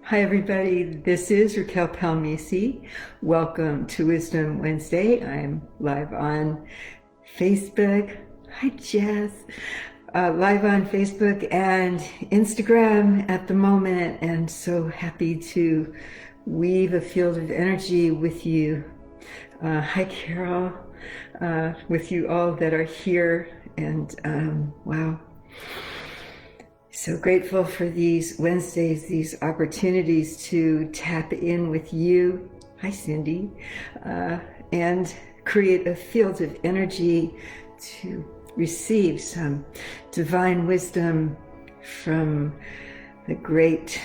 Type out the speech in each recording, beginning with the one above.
Hi everybody, this is Racquel Palmese. Welcome to Wisdom Wednesday. I'm live on Facebook. Hi Jess. Live on Facebook and Instagram at the moment, and so happy to weave a field of energy with you. Hi Carol, with you all that are here, and wow. So grateful for these Wednesdays, these opportunities to tap in with you. Hi, Cindy. And create a field of energy to receive some divine wisdom from the great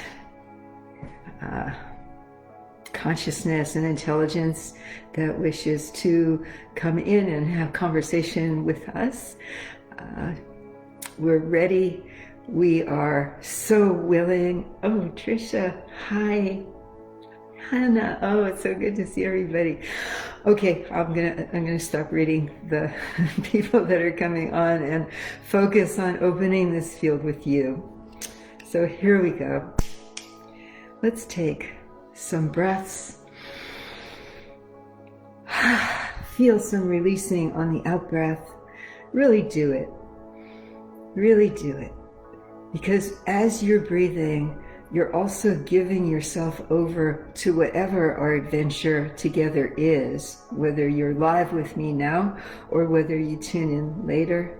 consciousness and intelligence that wishes to come in and have conversation with us. We're ready. We are so willing. Oh, Trisha, hi. Hannah, oh, it's so good to see everybody. Okay, I'm gonna stop reading the people that are coming on and focus on opening this field with you. So here we go. Let's take some breaths. Feel some releasing on the out breath. Really do it. Really do it. Because as you're breathing, you're also giving yourself over to whatever our adventure together is, whether you're live with me now or whether you tune in later.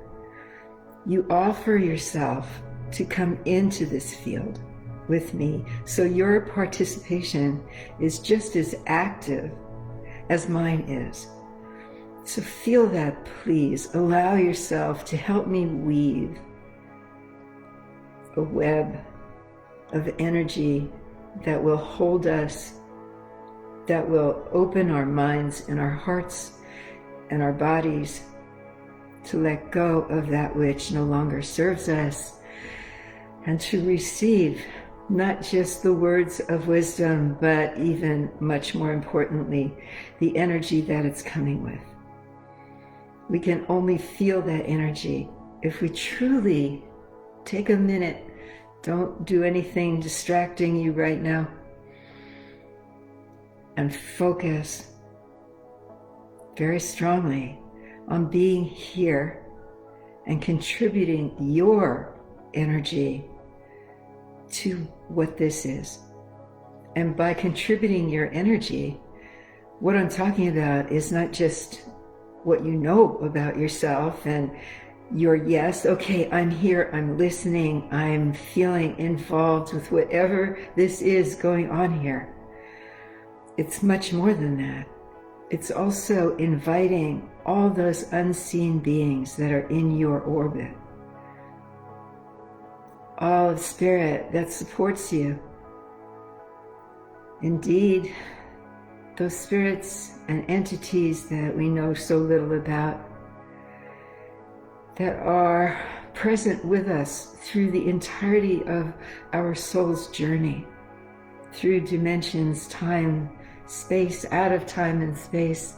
You offer yourself to come into this field with me, so your participation is just as active as mine is. So feel that, please. Allow yourself to help me weave a web of energy that will hold us, that will open our minds and our hearts and our bodies to let go of that which no longer serves us, and to receive not just the words of wisdom, but even much more importantly, the energy that it's coming with. We can only feel that energy if we truly take a minute. Don't do anything distracting you right now, and focus very strongly on being here and contributing your energy to what this is. And by contributing your energy, what I'm talking about is not just what you know about yourself and your yes, okay, I'm here, I'm listening, I'm feeling involved with whatever this is going on here. It's much more than that. It's also inviting all those unseen beings that are in your orbit. All of spirit that supports you. Indeed, those spirits and entities that we know so little about, that are present with us through the entirety of our soul's journey, through dimensions, time, space, out of time and space.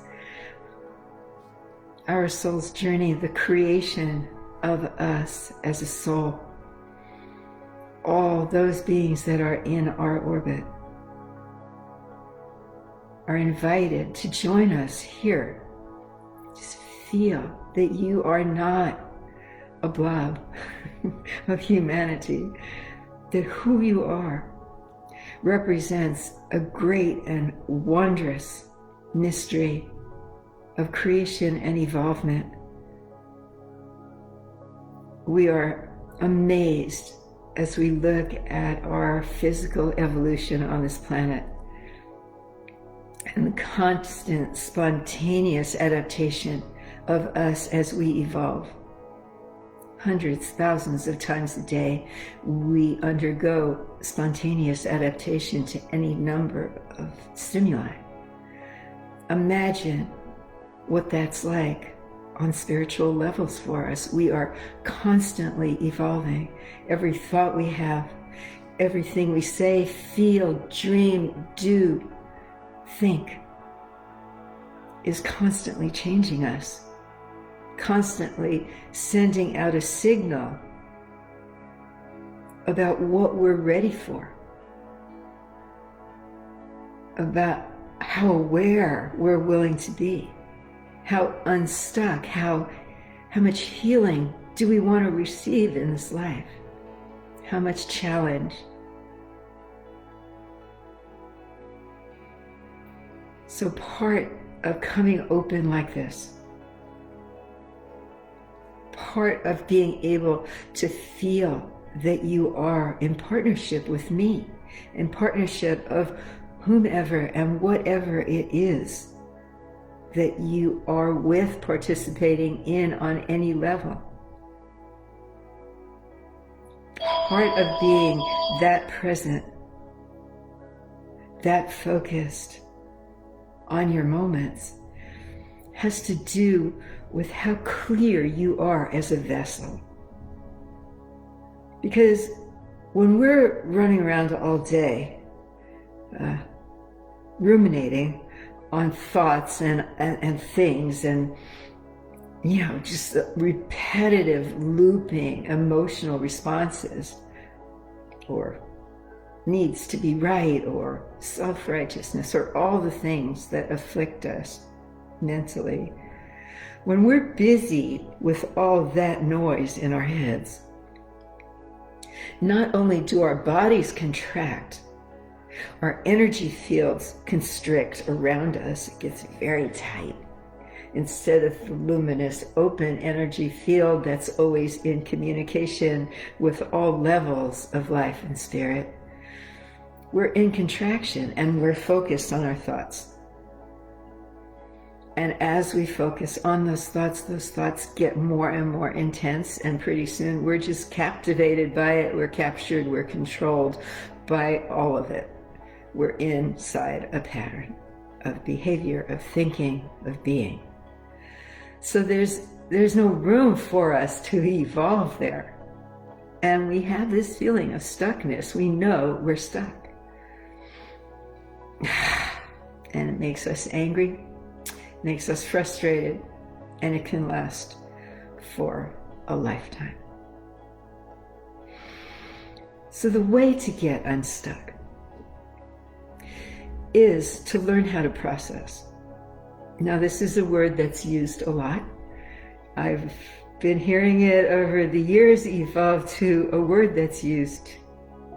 Our soul's journey, the creation of us as a soul. All those beings that are in our orbit are invited to join us here. Just feel that you are not a blob of humanity, that who you are represents a great and wondrous mystery of creation and evolvement. We are amazed as we look at our physical evolution on this planet and the constant spontaneous adaptation of us as we evolve. Hundreds, thousands of times a day, we undergo spontaneous adaptation to any number of stimuli. Imagine what that's like on spiritual levels for us. We are constantly evolving. Every thought we have, everything we say, feel, dream, do, think, is constantly changing us. Constantly sending out a signal about what we're ready for. about how aware we're willing to be, how unstuck, how much healing do we want to receive in this life, how much challenge. So part of coming open like this, part of being able to feel that you are in partnership with me, in partnership of whomever and whatever it is that you are with, participating in on any level. Part of being that present, that focused on your moments has to do with how clear you are as a vessel. Because when we're running around all day, ruminating on thoughts and things, and just repetitive looping emotional responses, or needs to be right, or self-righteousness, or all the things that afflict us mentally, when we're busy with all that noise in our heads, not only do our bodies contract, our energy fields constrict around us. It gets very tight. Instead of the luminous, open energy field that's always in communication with all levels of life and spirit, we're in contraction and we're focused on our thoughts. And as we focus on those thoughts get more and more intense, and pretty soon we're just captivated by it, we're captured, we're controlled by all of it. We're inside a pattern of behavior, of thinking, of being. So there's no room for us to evolve there. And we have this feeling of stuckness. We know we're stuck. And it makes us angry, makes us frustrated, and it can last for a lifetime. So the way to get unstuck is to learn how to process. Now, this is a word that's used a lot. I've been hearing it over the years evolve to a word that's used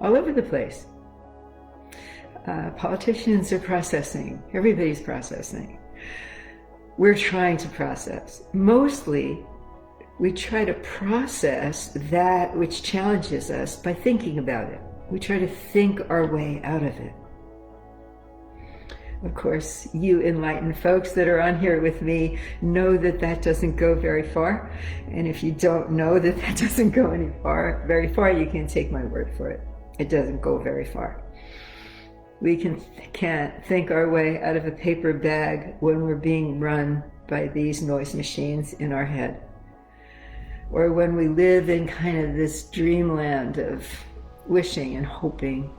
all over the place. Politicians are processing. Everybody's processing. We're trying to process. Mostly, we try to process that which challenges us by thinking about it. We try to think our way out of it. Of course, you enlightened folks that are on here with me know that that doesn't go very far. And if you don't know that that doesn't go very far, you can take my word for it. It doesn't go very far. We can't think our way out of a paper bag when we're being run by these noise machines in our head. Or when we live in kind of this dreamland of wishing and hoping,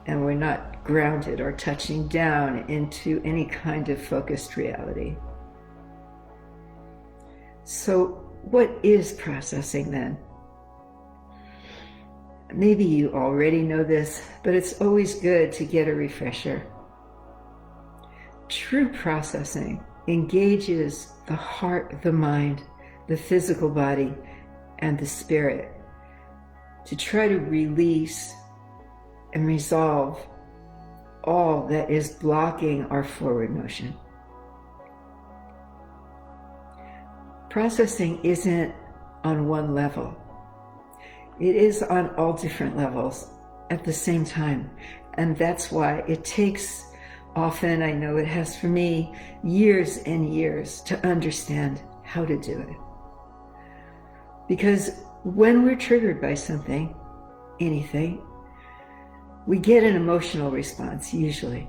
and we're not grounded or touching down into any kind of focused reality. So what is processing then? Maybe you already know this, but it's always good to get a refresher. True processing engages the heart, the mind, the physical body, and the spirit to try to release and resolve all that is blocking our forward motion. Processing isn't on one level. It is on all different levels at the same time. And that's why it takes often, I know it has for me, years and years to understand how to do it. Because when we're triggered by something, anything, we get an emotional response usually.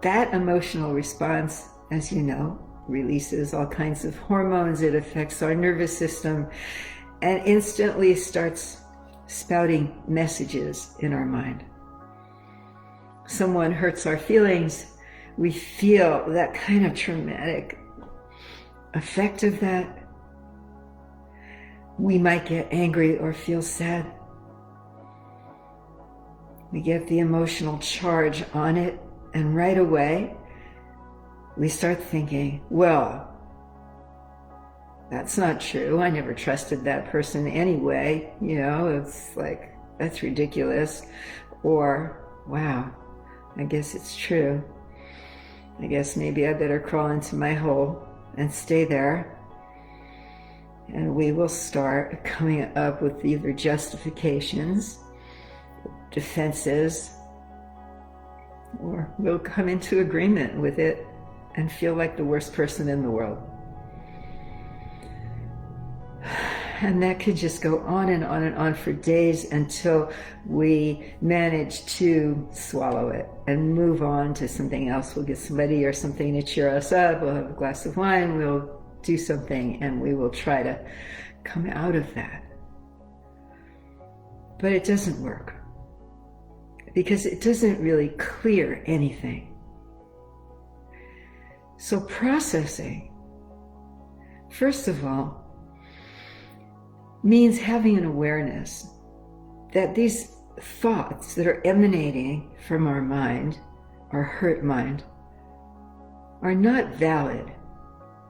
That emotional response, as you know, releases all kinds of hormones. It affects our nervous system and instantly starts spouting messages in our mind. Someone hurts our feelings, we feel that kind of traumatic effect of that. We might get angry or feel sad. We get the emotional charge on it, and right away, we start thinking, well, that's not true. I never trusted that person anyway. It's like, that's ridiculous. Or, wow, I guess it's true. I guess maybe I better crawl into my hole and stay there. And we will start coming up with either justifications, defenses, or we'll come into agreement with it and feel like the worst person in the world. And that could just go on and on and on for days until we manage to swallow it and move on to something else. We'll get somebody or something to cheer us up. We'll have a glass of wine. We'll do something and we will try to come out of that. But it doesn't work because it doesn't really clear anything. So processing, first of all, means having an awareness that these thoughts that are emanating from our mind, our hurt mind, are not valid.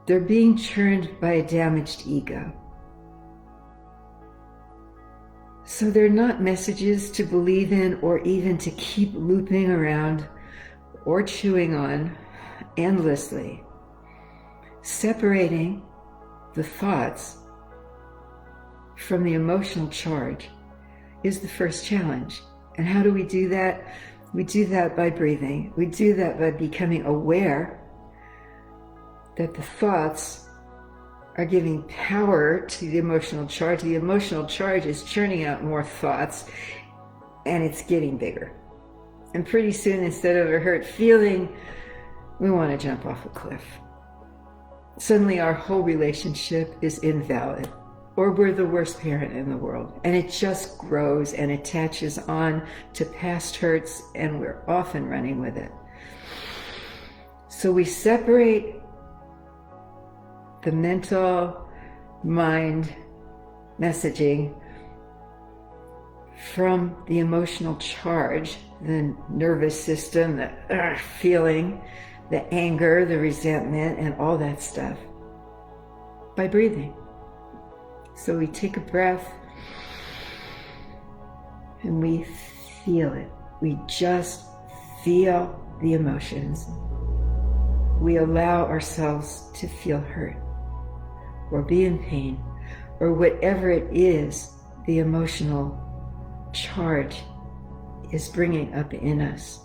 They're being churned by a damaged ego. So they're not messages to believe in or even to keep looping around or chewing on endlessly. Separating the thoughts from the emotional charge is the first challenge. And how do we do that? We do that by breathing. We do that by becoming aware that the thoughts are giving power to the emotional charge. The emotional charge is churning out more thoughts and it's getting bigger. And pretty soon, instead of a hurt feeling, we want to jump off a cliff. Suddenly our whole relationship is invalid, or we're the worst parent in the world. And it just grows and attaches on to past hurts, and we're often running with it. So we separate the mental mind messaging from the emotional charge, the nervous system, the feeling, the anger, the resentment, and all that stuff by breathing. So we take a breath and we feel it. We just feel the emotions. We allow ourselves to feel hurt or be in pain or whatever it is the emotional charge is bringing up in us.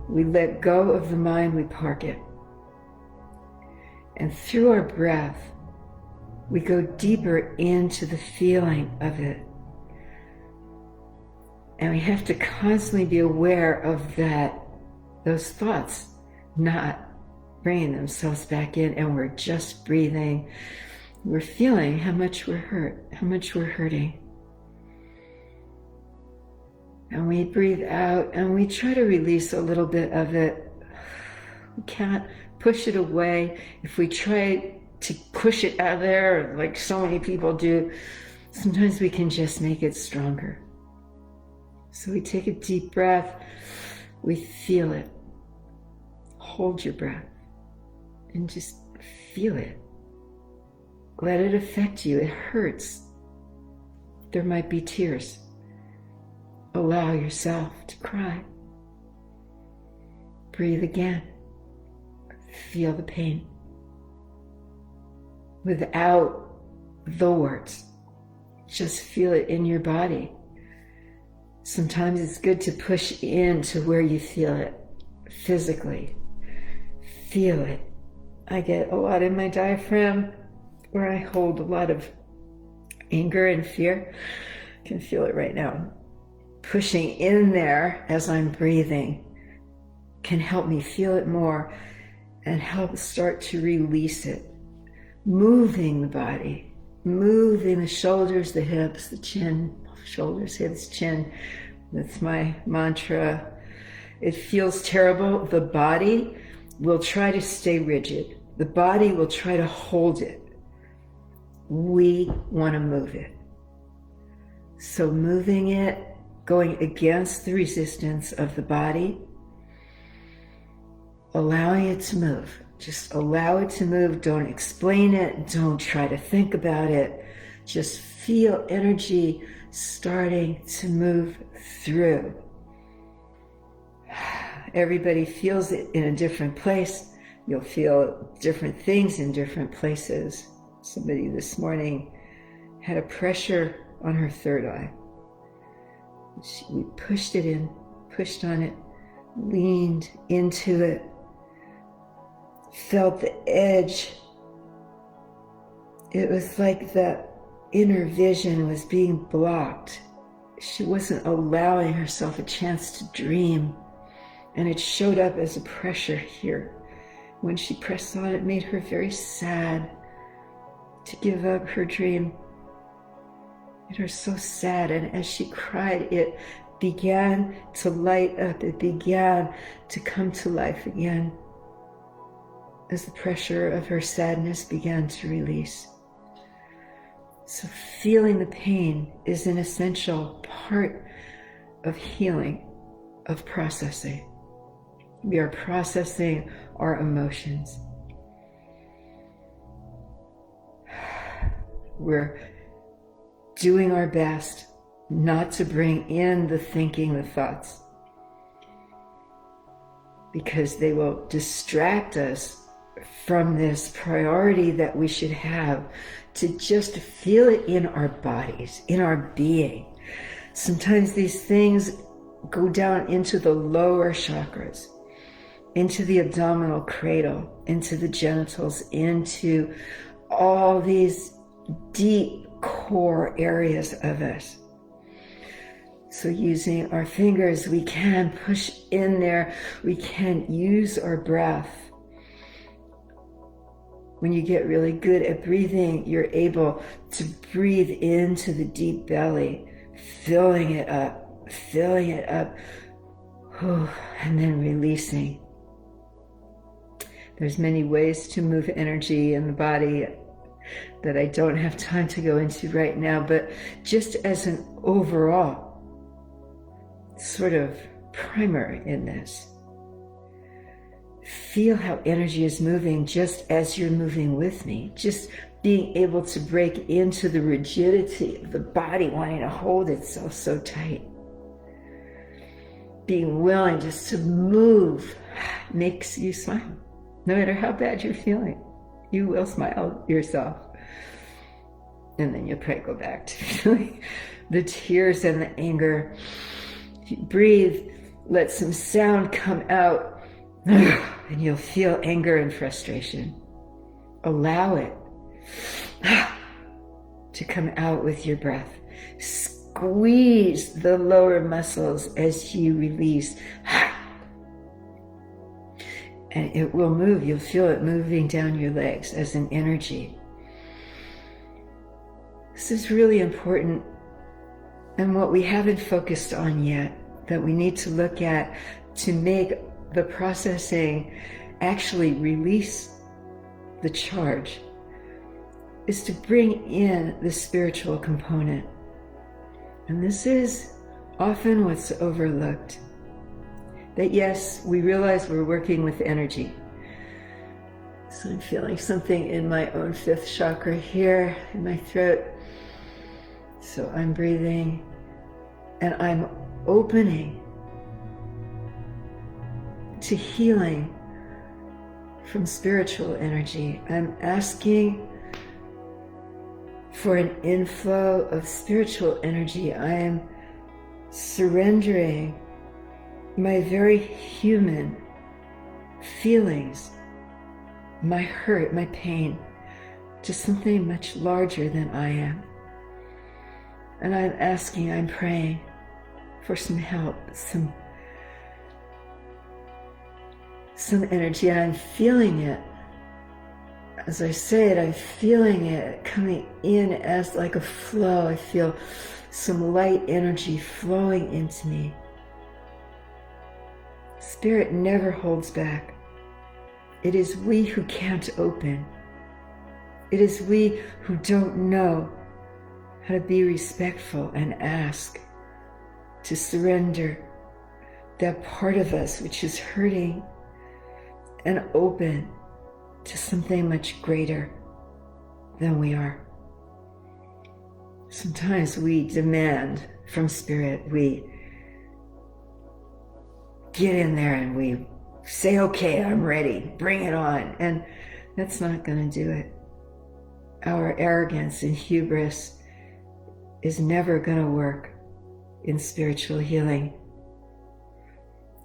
We let go of the mind, we park it. And through our breath, we go deeper into the feeling of it. And we have to constantly be aware of that, those thoughts not bringing themselves back in, and we're just breathing. We're feeling how much we're hurt, how much we're hurting. And we breathe out and we try to release a little bit of it. We can't push it away. If we try to push it out there, like so many people do, sometimes we can just make it stronger. So we take a deep breath, we feel it. Hold your breath and just feel it. Let it affect you. It hurts. There might be tears. Allow yourself to cry. Breathe again. Feel the pain without the words. Just feel it in your body. Sometimes it's good to push into where you feel it physically. Feel it. I get a lot in my diaphragm where I hold a lot of anger and fear. I can feel it right now. Pushing in there as I'm breathing can help me feel it more and help start to release it. Moving the body, moving the shoulders, the hips, the chin, shoulders, hips, chin. That's my mantra. It feels terrible. The body will try to stay rigid. The body will try to hold it. We want to move it. So moving it going against the resistance of the body, allowing it to move. Just allow it to move. Don't explain it. Don't try to think about it. Just feel energy starting to move through. Everybody feels it in a different place. You'll feel different things in different places. Somebody this morning had a pressure on her third eye. We pushed it in, pushed on it, leaned into it, felt the edge. It was like the inner vision was being blocked. She wasn't allowing herself a chance to dream, and it showed up as a pressure here. When she pressed on it, it made her very sad to give up her dream. It made her so sad, and as she cried, it began to light up. It began to come to life again as the pressure of her sadness began to release. So feeling the pain is an essential part of healing, of processing. We are processing our emotions. We're doing our best not to bring in the thinking, the thoughts, because they will distract us from this priority that we should have to just feel it in our bodies, in our being. Sometimes these things go down into the lower chakras, into the abdominal cradle, into the genitals, into all these deep core areas of us. So using our fingers, we can push in there. We can use our breath. When you get really good at breathing, you're able to breathe into the deep belly, filling it up, and then releasing. There's many ways to move energy in the body that I don't have time to go into right now, but just as an overall sort of primer in this, feel how energy is moving just as you're moving with me. Just being able to break into the rigidity of the body wanting to hold itself so tight. Being willing just to move makes you smile. No matter how bad you're feeling, you will smile yourself. And then you'll probably go back to feeling the tears and the anger. If you breathe, let some sound come out, and you'll feel anger and frustration. Allow it to come out with your breath. Squeeze the lower muscles as you release. And it will move. You'll feel it moving down your legs as an energy. This is really important, and what we haven't focused on yet, that we need to look at to make the processing actually release the charge, is to bring in the spiritual component. And this is often what's overlooked. That yes, we realize we're working with energy. So I'm feeling something in my own fifth chakra here in my throat. So I'm breathing and I'm opening to healing from spiritual energy. I'm asking for an inflow of spiritual energy. I am surrendering my very human feelings, my hurt, my pain, to something much larger than I am. And I'm asking, I'm praying for some help, some energy, and I'm feeling it. As I say it, I'm feeling it coming in as like a flow. I feel some light energy flowing into me. Spirit never holds back. It is we who can't open. It is we who don't know how to be respectful and ask. to surrender that part of us which is hurting and open to something much greater than we are. Sometimes we demand from Spirit, we get in there and we say, okay, I'm ready, bring it on. And that's not going to do it. Our arrogance and hubris is never going to work in spiritual healing.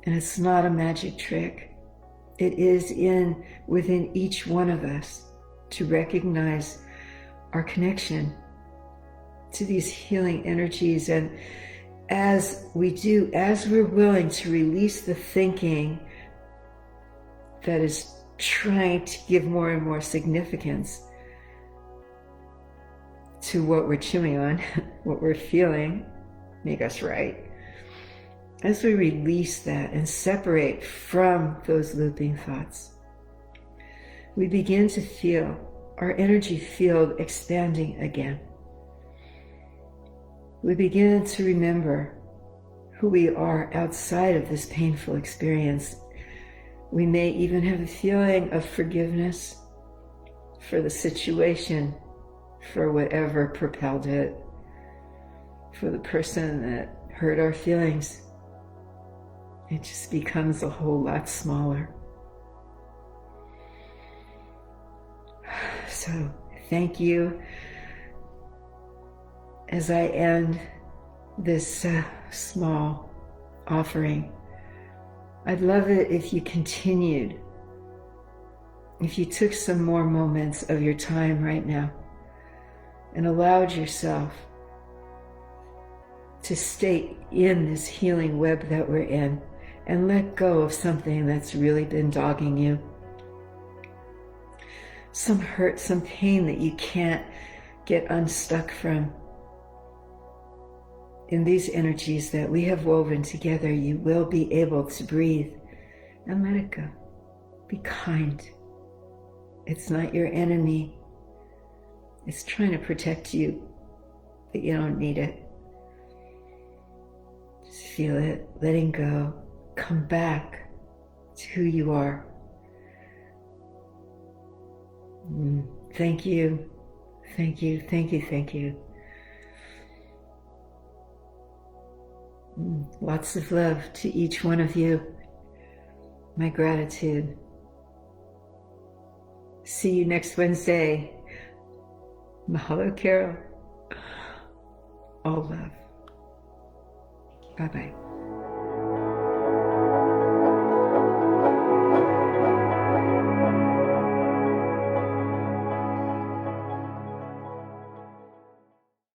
And it's not a magic trick. It is within each one of us to recognize our connection to these healing energies. And as we do, as we're willing to release the thinking that is trying to give more and more significance to what we're chewing on, what we're feeling, make us right. As we release that and separate from those looping thoughts, we begin to feel our energy field expanding again. We begin to remember who we are outside of this painful experience. We may even have a feeling of forgiveness for the situation, for whatever propelled it, for the person that hurt our feelings. It just becomes a whole lot smaller. So thank you. As I end this small offering, I'd love it if you continued, if you took some more moments of your time right now and allowed yourself to stay in this healing web that we're in and let go of something that's really been dogging you. Some hurt, some pain that you can't get unstuck from. In these energies that we have woven together, you will be able to breathe and let it go. Be kind. It's not your enemy. It's trying to protect you, but you don't need it. Just feel it, letting go. Come back to who you are. Thank you. Thank you, thank you, thank you. Lots of love to each one of you. My gratitude. See you next Wednesday. Mahalo, Carol. All love. Bye-bye.